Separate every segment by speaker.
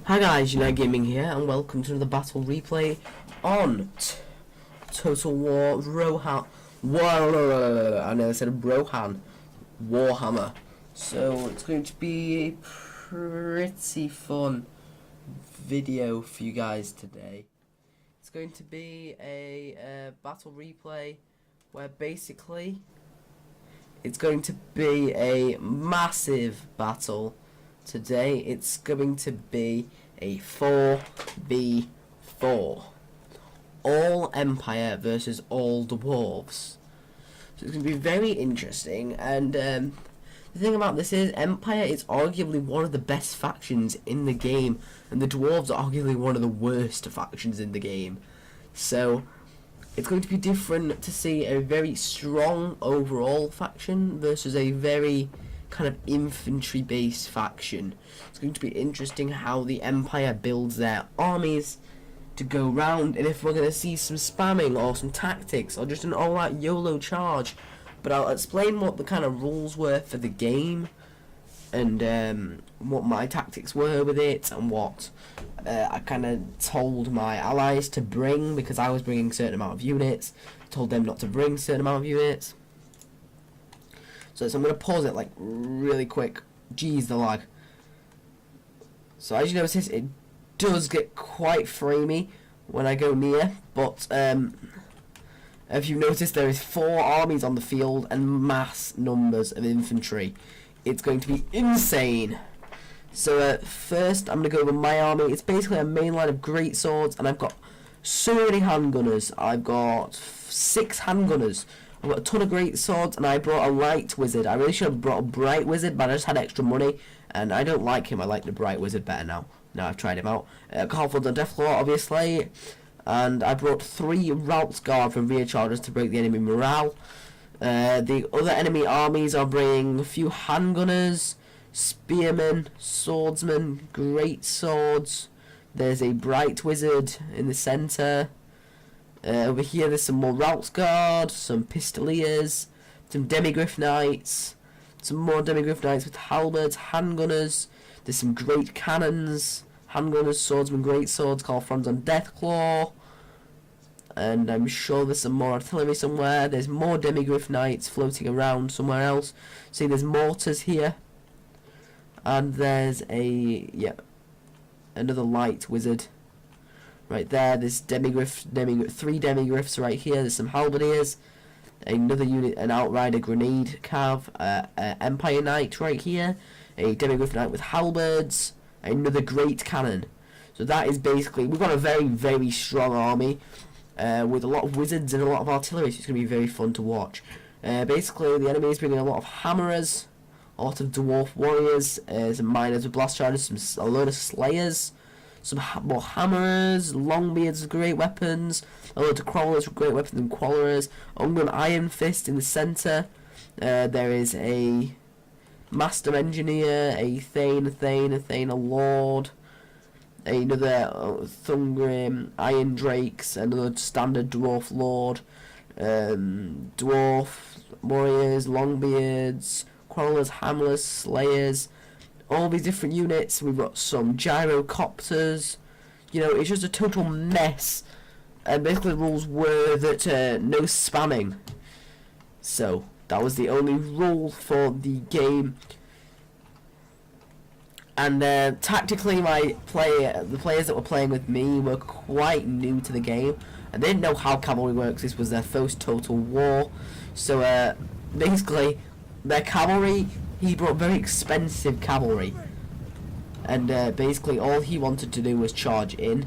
Speaker 1: Hi guys, Unite Gaming here, and welcome to another battle replay on Total War Rohan. I never said Rohan Warhammer. So it's going to be a pretty fun video for you guys today. It's going to be a battle replay where basically it's going to be a massive battle. Today it's going to be a 4v4. All Empire versus all dwarves. So it's going to be very interesting, and the thing about this is Empire is arguably one of the best factions in the game, and the dwarves are arguably one of the worst factions in the game. So it's going to be different to see a very strong overall faction versus a very kind of infantry based faction. It's going to be interesting how the Empire builds their armies to go round, and if we're going to see some spamming or some tactics or just an all out YOLO charge. But I'll explain what the kind of rules were for the game, and what my tactics were with it, and what I kind of told my allies to bring, because I was bringing a certain amount of units, told them not to bring a certain amount of units. So I'm going to pause it like really quick. Jeez, the lag. So as you notice, it does get quite framey when I go near, but if you've noticed, there is 4 armies on the field and mass numbers of infantry. It's going to be insane. So first, I'm going to go over my army. It's basically a main line of great swords, and I've got so many handgunners. I've got 6 handgunners. I've got a ton of great swords, and I brought a light wizard. I really should have brought a bright wizard, but I just had extra money, and I don't like him. I like the bright wizard better now. Now I've tried him out. Carford and Deathclaw, obviously, and I brought 3 Routes Guard for rear chargers to break the enemy morale. The other enemy armies are bringing a few handgunners, spearmen, swordsmen, great swords. There's a bright wizard in the centre. Over here there's some more Routes Guard, some Pistoliers, some Demigryph Knights, some more Demigryph Knights with halberds, handgunners. There's some great cannons, handgunners, swordsmen, great swords, Carfrons on Deathclaw. And I'm sure there's some more artillery somewhere. There's more Demigryph Knights floating around somewhere else. See, there's mortars here. And there's another light wizard. Right there, there's 3 Demigryphs right here. There's some halberdiers, another unit, an outrider grenade cav, Empire Knight right here, a Demigryph Knight with halberds, another great cannon. So that is basically, we've got a very, very strong army with a lot of wizards and a lot of artillery, so it's going to be very fun to watch. Basically, the enemy is bringing a lot of hammerers, a lot of dwarf warriors, some miners with blast charges, a load of slayers, some more hammerers, longbeards with great weapons, a load of crawlers with great weapons and quarrelers, an iron fist in the centre. There is a master engineer, a Thane, a lord, another Thungrim, iron drakes, another standard dwarf lord, dwarf warriors, longbeards, quarrelers, hammerers, slayers. All these different units. We've got some gyrocopters. You know, it's just a total mess. And basically the rules were that no spamming. So that was the only rule for the game. And tactically, the players that were playing with me were quite new to the game, and they didn't know how cavalry works. This was their first Total War. So basically, their cavalry, he brought very expensive cavalry, and basically all he wanted to do was charge in,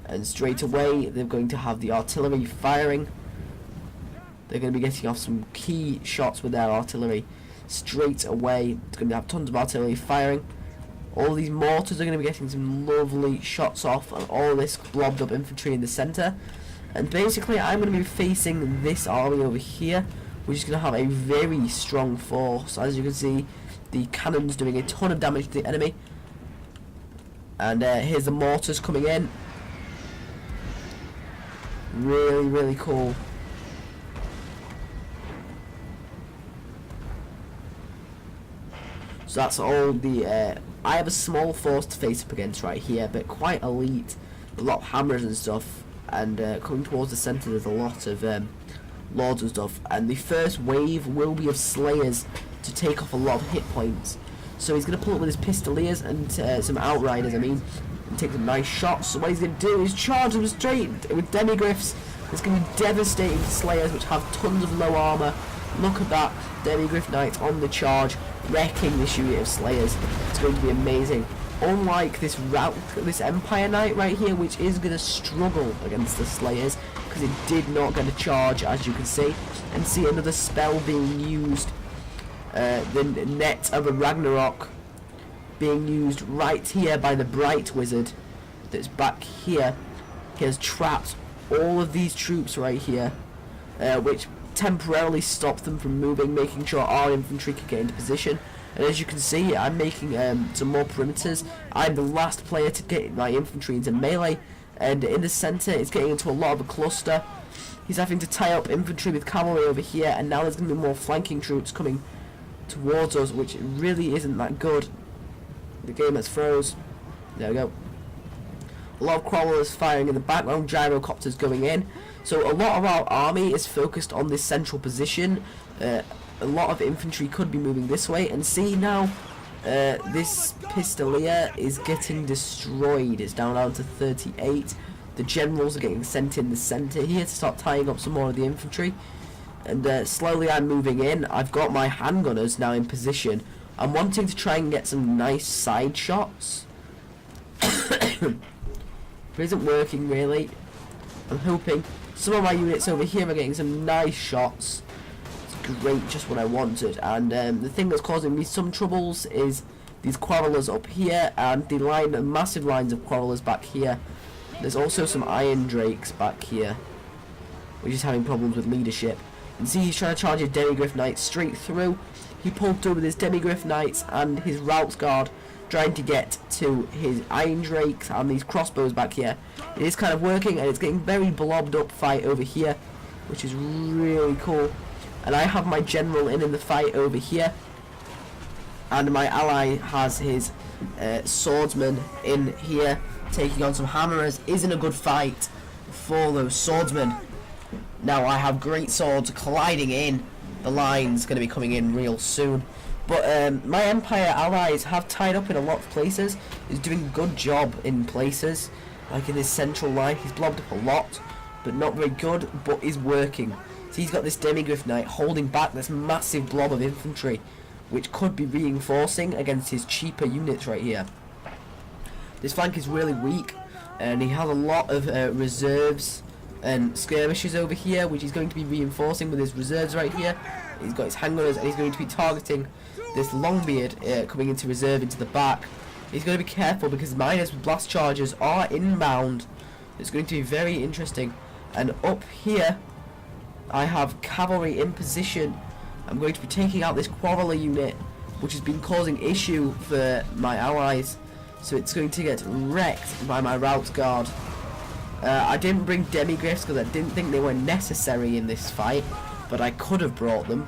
Speaker 1: and straight away they're going to have the artillery firing. They're going to be getting off some key shots with their artillery straight away. It's going to have tons of artillery firing. All these mortars are going to be getting some lovely shots off, and all this blobbed up infantry in the centre. And basically I'm going to be facing this army over here, which is going to have a very strong force. As you can see, the cannons doing a ton of damage to the enemy. And here's the mortars coming in. Really, really cool. So that's all the, I have a small force to face up against right here, but quite elite, a lot of hammers and stuff, and coming towards the centre there's a lot of lords and stuff, and the first wave will be of slayers to take off a lot of hit points. So he's going to pull up with his pistoliers and some outriders, and take some nice shots. So what he's going to do is charge them straight with demigriffs. It's going to be devastating to slayers, which have tons of low armour. Look at that, demigriff knights on the charge, wrecking this unit of slayers. It's going to be amazing. Unlike this Empire Knight right here, which is going to struggle against the slayers, because it did not get a charge, as you can see. And see another spell being used, the Net of a Ragnarok being used right here by the Bright Wizard that's back here. He has trapped all of these troops right here, which temporarily stop them from moving, making sure our infantry can get into position. And as you can see, I'm making some more perimeters. I'm the last player to get my infantry into melee, and in the centre it's getting into a lot of a cluster. He's having to tie up infantry with cavalry over here, and now there's going to be more flanking troops coming towards us, which really isn't that good. The game has froze. There we go. A lot of crawlers firing in the background, gyrocopters going in. So a lot of our army is focused on this central position. A lot of infantry could be moving this way, and see now this pistolier is getting destroyed. It's down to 38. The generals are getting sent in the centre here to start tying up some more of the infantry, and slowly I'm moving in. I've got my handgunners now in position. I'm wanting to try and get some nice side shots. It isn't working really. I'm hoping some of my units over here are getting some nice shots. It's great, just what I wanted. And the thing that's causing me some troubles is these quarrelers up here, and the massive lines of quarrelers back here. There's also some iron drakes back here, which is having problems with leadership. And see, he's trying to charge a demigriff knight straight through. He pulled through with his demigriff knights and his routes guard, trying to get to his iron drakes and these crossbows back here. It is kind of working, and it's getting very blobbed up fight over here, which is really cool. And I have my general in the fight over here, and my ally has his swordsman in here taking on some hammerers. Isn't a good fight for those swordsmen. Now I have great swords colliding in. The line's going to be coming in real soon. But my Empire allies have tied up in a lot of places. He's doing a good job in places. Like in this central line, he's blobbed up a lot, but not very good, but is working. So he's got this demigriff knight holding back this massive blob of infantry, which could be reinforcing against his cheaper units right here. This flank is really weak, and he has a lot of reserves and skirmishes over here, which he's going to be reinforcing with his reserves right here. He's got his handgunners, and he's going to be targeting this Longbeard coming into reserve into the back. He's going to be careful because miners with blast charges are inbound. It's going to be very interesting. And up here I have cavalry in position. I'm going to be taking out this quarreler unit, which has been causing issue for my allies. So it's going to get wrecked by my route guard. I didn't bring demigriffs because I didn't think they were necessary in this fight, but I could have brought them.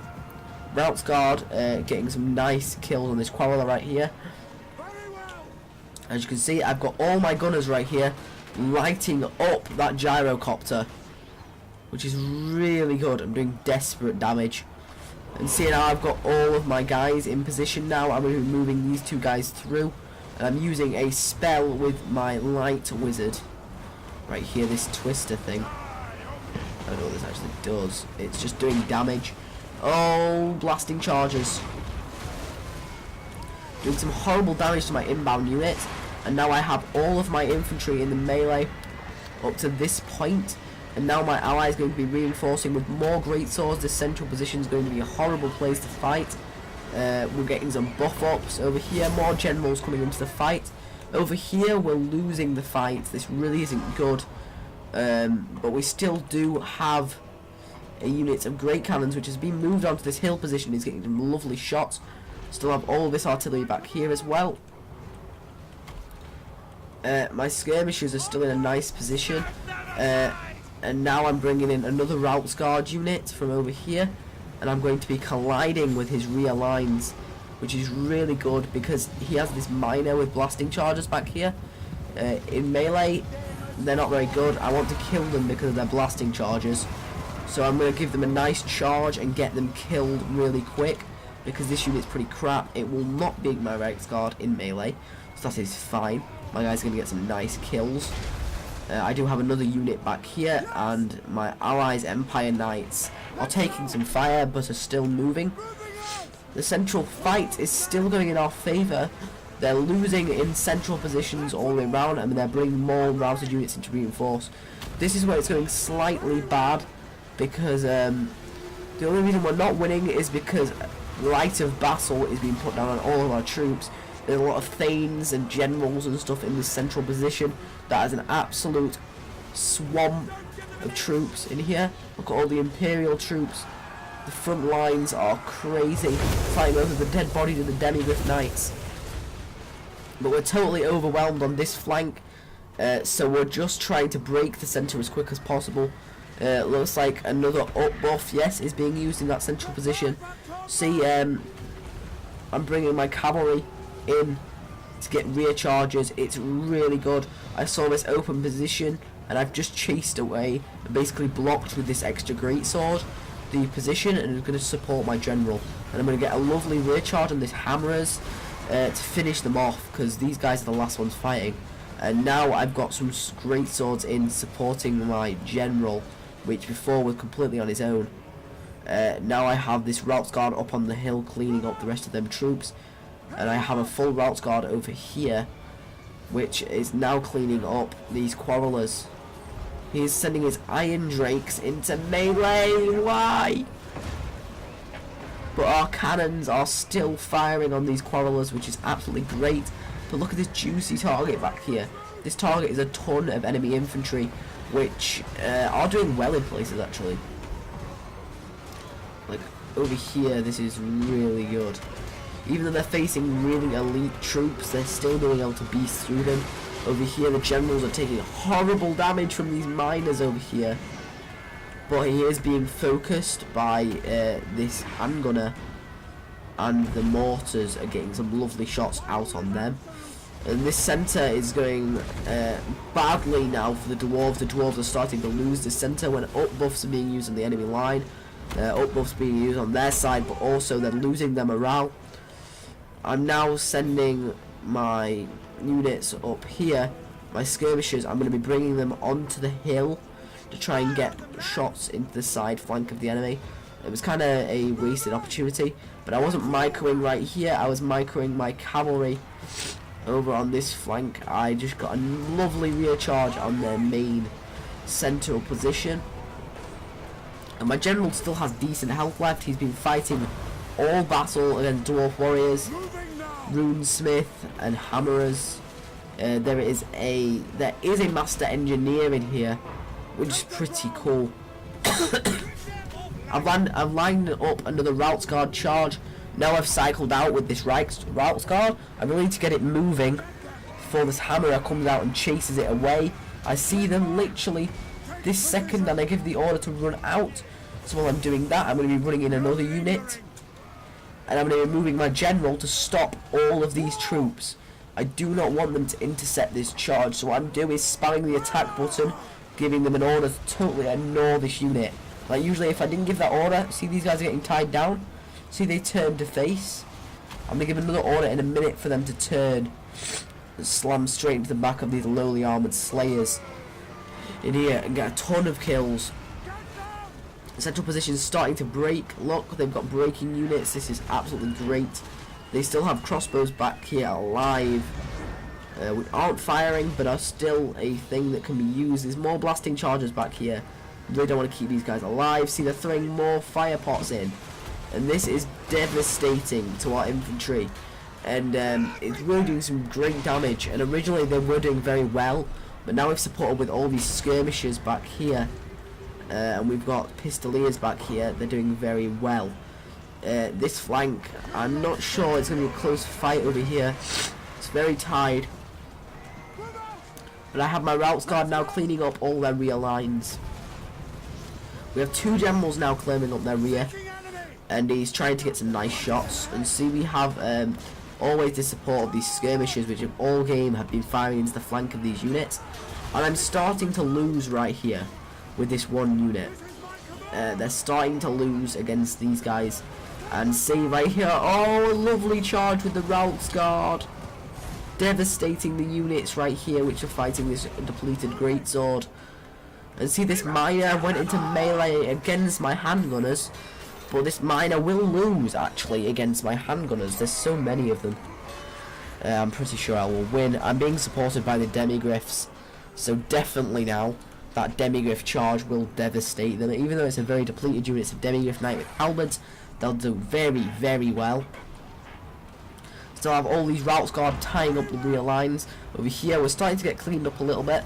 Speaker 1: Routes guard getting some nice kills on this quarreler right here. As you can see, I've got all my gunners right here lighting up that gyrocopter, which is really good. I'm doing desperate damage. And see now, I've got all of my guys in position now. I'm moving these two guys through, and I'm using a spell with my light wizard right here, this twister thing. I don't know what this actually does. It's just doing damage. Oh, blasting charges. Doing some horrible damage to my inbound units. And now I have all of my infantry in the melee up to this point. And now my ally is going to be reinforcing with more great swords. This central position is going to be a horrible place to fight. We're getting some buff ups over here. More generals coming into the fight. Over here we're losing the fight. This really isn't good. But we still do have a unit of great cannons which has been moved onto this hill position. He's getting some lovely shots. Still have all this artillery back here as well. My skirmishers are still in a nice position. And now I'm bringing in another routes guard unit from over here. And I'm going to be colliding with his rear lines. which is really good because he has this miner with blasting charges back here. In melee, they're not very good. I want to kill them because of their blasting charges. So I'm going to give them a nice charge and get them killed really quick because this unit's pretty crap. It will not beat my right guard in melee, so that is fine. My guy's going to get some nice kills. I do have another unit back here, and my allies, Empire Knights, are taking some fire but are still moving. The central fight is still going in our favour. They're losing in central positions all the way around, and they're bringing more routed units into reinforce. This is where it's going slightly bad, because the only reason we're not winning is because light of battle is being put down on all of our troops. There's a lot of thanes and generals and stuff in this central position. That is an absolute swamp of troops in here. Look at all the Imperial troops. The front lines are crazy, fighting over the dead bodies of the Demigryph Knights. But we're totally overwhelmed on this flank, so we're just trying to break the centre as quick as possible. Looks like another up buff, yes, is being used in that central position. See, I'm bringing my cavalry in to get rear charges. It's really good. I saw this open position and I've just chased away and basically blocked with this extra greatsword the position, and I'm going to support my general, and I'm going to get a lovely rear charge on this hammerers to finish them off, because these guys are the last ones fighting. And now I've got some great swords in supporting my general, which before was completely on his own. Now I have this route guard up on the hill cleaning up the rest of them troops, and I have a full route guard over here which is now cleaning up these quarrelers. He is sending his iron drakes into melee. Why? But our cannons are still firing on these quarrelers, which is absolutely great. But look at this juicy target back here. This target is a ton of enemy infantry, which are doing well in places actually. Like over here, this is really good. Even though they're facing really elite troops, they're still being able to beast through them. Over here, the generals are taking horrible damage from these miners over here. But he is being focused by this handgunner, and the mortars are getting some lovely shots out on them. And this centre is going badly now for the dwarves. The dwarves are starting to lose the centre when up buffs are being used on the enemy line. Up buffs being used on their side, but also they're losing their morale. I'm now sending my units up here, my skirmishers. I'm going to be bringing them onto the hill to try and get shots into the side flank of the enemy. It was kind of a wasted opportunity, but I wasn't microing right here. I was microing my cavalry over on this flank. I just got a lovely rear charge on their main central position, and my general still has decent health left. He's been fighting all battle against dwarf warriors, runesmith and hammerers. There is a master engineer in here, which is pretty cool. I've lined up another route guard charge. Now I've cycled out with this route guard. I really need to get it moving before this hammerer comes out and chases it away. I see them literally this second, and I give the order to run out. So while I'm doing that, I'm going to be running in another unit, and I'm going to be moving my general to stop all of these troops. I do not want them to intercept this charge, so what I'm doing is spamming the attack button, giving them an order to totally ignore this unit. Like usually if I didn't give that order, see these guys are getting tied down? See, they turn to face? I'm going to give another order in a minute for them to turn and slam straight into the back of these lowly armoured slayers in here and get a ton of kills. The central position is starting to break. Look, they've got breaking units. This is absolutely great. They still have crossbows back here alive. We aren't firing, but are still a thing that can be used. There's more blasting charges back here. Really don't want to keep these guys alive. See, they're throwing more fire pots in, and this is devastating to our infantry. And it's really doing some great damage. And originally they were doing very well, but now we've supported with all these skirmishers back here, and we've got pistoliers back here. They're doing very well. This flank, I'm not sure. It's going to be a close fight over here. It's very tied. But I have my route guard now cleaning up all their rear lines. We have two generals now clearing up their rear. and he's trying to get some nice shots. And see, we have always the support of these skirmishers, which have all game have been firing into the flank of these units, and I'm starting to lose right here with this one unit. They're starting to lose against these guys. And see right here, oh, a lovely charge with the Routes Guard, devastating the units right here which are fighting this depleted greatsword. And see, this miner went into melee against my handgunners, but this miner will lose actually against my handgunners. There's so many of them. I'm pretty sure I will win. I'm being supported by the demigriffs, so definitely now that demigriff charge will devastate them. Even though it's a very depleted unit, it's a demigriff knight with halberds. They'll do very, very well. Still have all these Routes Guard tying up the rear lines. Over here, we're starting to get cleaned up a little bit.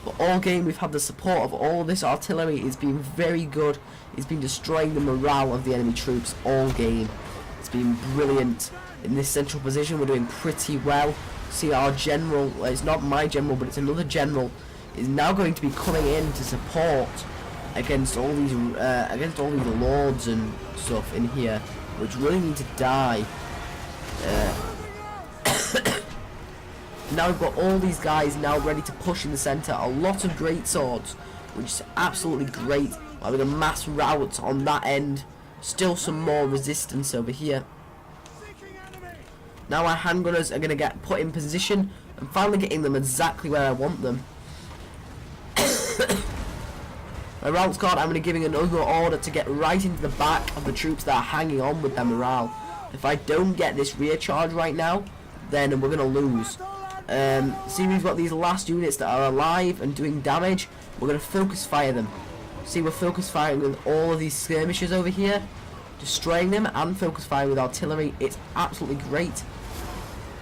Speaker 1: But all game, we've had the support of all this artillery. It's been very good. It's been destroying the morale of the enemy troops all game. It's been brilliant. In this central position, we're doing pretty well. See, our general, it's not my general, but it's another general, is now going to be coming in to support against all these lords and stuff in here, which really need to die. Now we've got all these guys now ready to push in the centre. A lot of great swords, which is absolutely great. Having a mass rout on that end. Still some more resistance over here. Now our handgunners are going to get put in position and finally getting them exactly where I want them. My Routes Guard, I'm going to giving another order to get right into the back of the troops that are hanging on with their morale. If I don't get this rear charge right now, then we're going to lose. See, we've got these last units that are alive and doing damage. We're going to focus fire them. See, we're focus firing with all of these skirmishers over here, destroying them, and focus fire with artillery. It's absolutely great.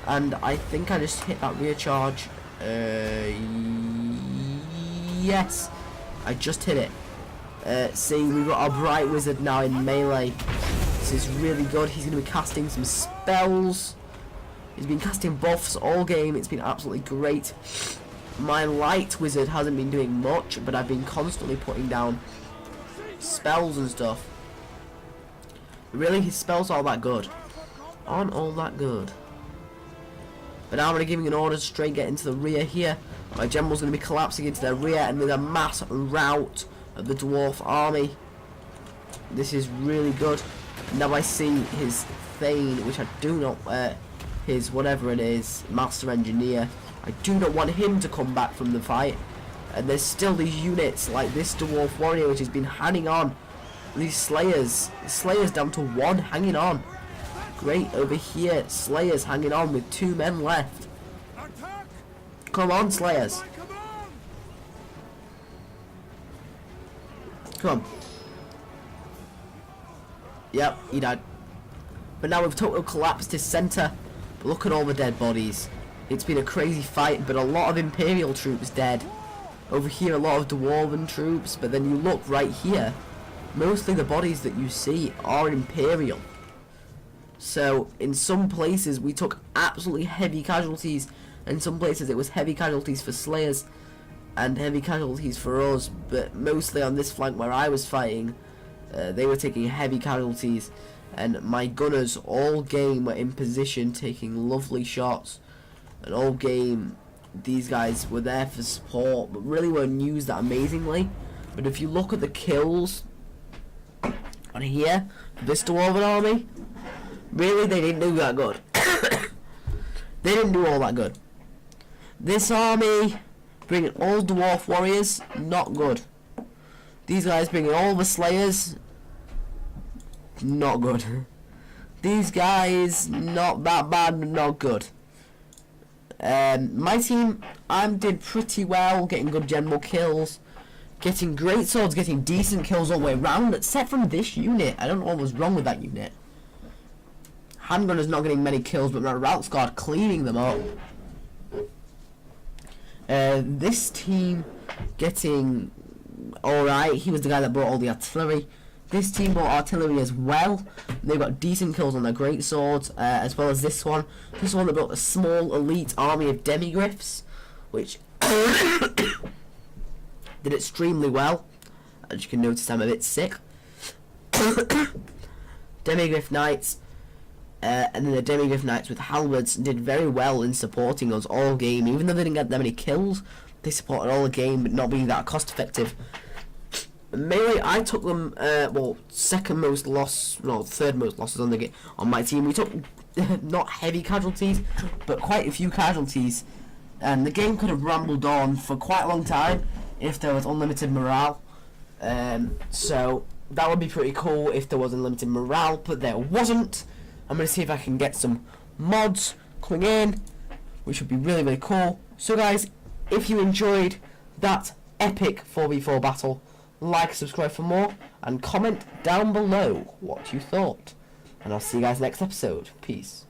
Speaker 1: And I think I just hit that rear charge. Yes, I just hit it. See, we've got our Bright Wizard now in melee. This is really good. He's going to be casting some spells. He's been casting buffs all game. It's been absolutely great. My Light Wizard hasn't been doing much, but I've been constantly putting down spells and stuff. Really, his spells aren't that good. Aren't all that good. But now I'm going to give him an order to straight get into the rear here. My general's going to be collapsing into their rear, and with a mass rout of the dwarf army. This is really good. Now I see his Thane, which I do not, his whatever it is, Master Engineer. I do not want him to come back from the fight. And there's still these units like this Dwarf Warrior, which has been hanging on. These Slayers. Slayers down to one, hanging on. Great, over here, Slayers hanging on with 2 men left. Come on, Slayers. Come on. Yep, he died. But now we've total collapsed his centre. But look at all the dead bodies. It's been a crazy fight, but a lot of Imperial troops dead. Over here, a lot of Dwarven troops, but then you look right here. Mostly the bodies that you see are Imperial. So, in some places, we took absolutely heavy casualties. In some places, it was heavy casualties for Slayers and heavy casualties for us. But mostly on this flank where I was fighting, they were taking heavy casualties. And my gunners all game were in position, taking lovely shots. And all game, these guys were there for support, but really weren't used that amazingly. But if you look at the kills on here, this Dwarven army, really they didn't do that good. They didn't do all that good. This army, bringing all Dwarf Warriors, not good. These guys bringing all the Slayers, not good. These guys, not that bad, but not good. My team, did pretty well, getting good general kills, getting great swords, getting decent kills all the way around, except from this unit. I don't know what was wrong with that unit. Handgunner's not getting many kills, but my Routes Guard cleaning them up. This team getting alright. He was the guy that brought all the artillery. This team brought artillery as well. They've got decent kills on their great swords, as well as this one. This one that built a small elite army of demigriffs, which did extremely well. As you can notice, I'm a bit sick. Demigryph Knights, and then the Demigryph Knights with halberds did very well in supporting us all game. Even though they didn't get that many kills, they supported all the game, but not being that cost effective. Melee, I took them, third most losses on my team. We took not heavy casualties, but quite a few casualties. And the game could have rambled on for quite a long time if there was unlimited morale. So that would be pretty cool if there was unlimited morale, but there wasn't. I'm going to see if I can get some mods coming in, which would be really, really cool. So guys, if you enjoyed that epic 4v4 battle, like, subscribe for more, and comment down below what you thought. And I'll see you guys next episode. Peace.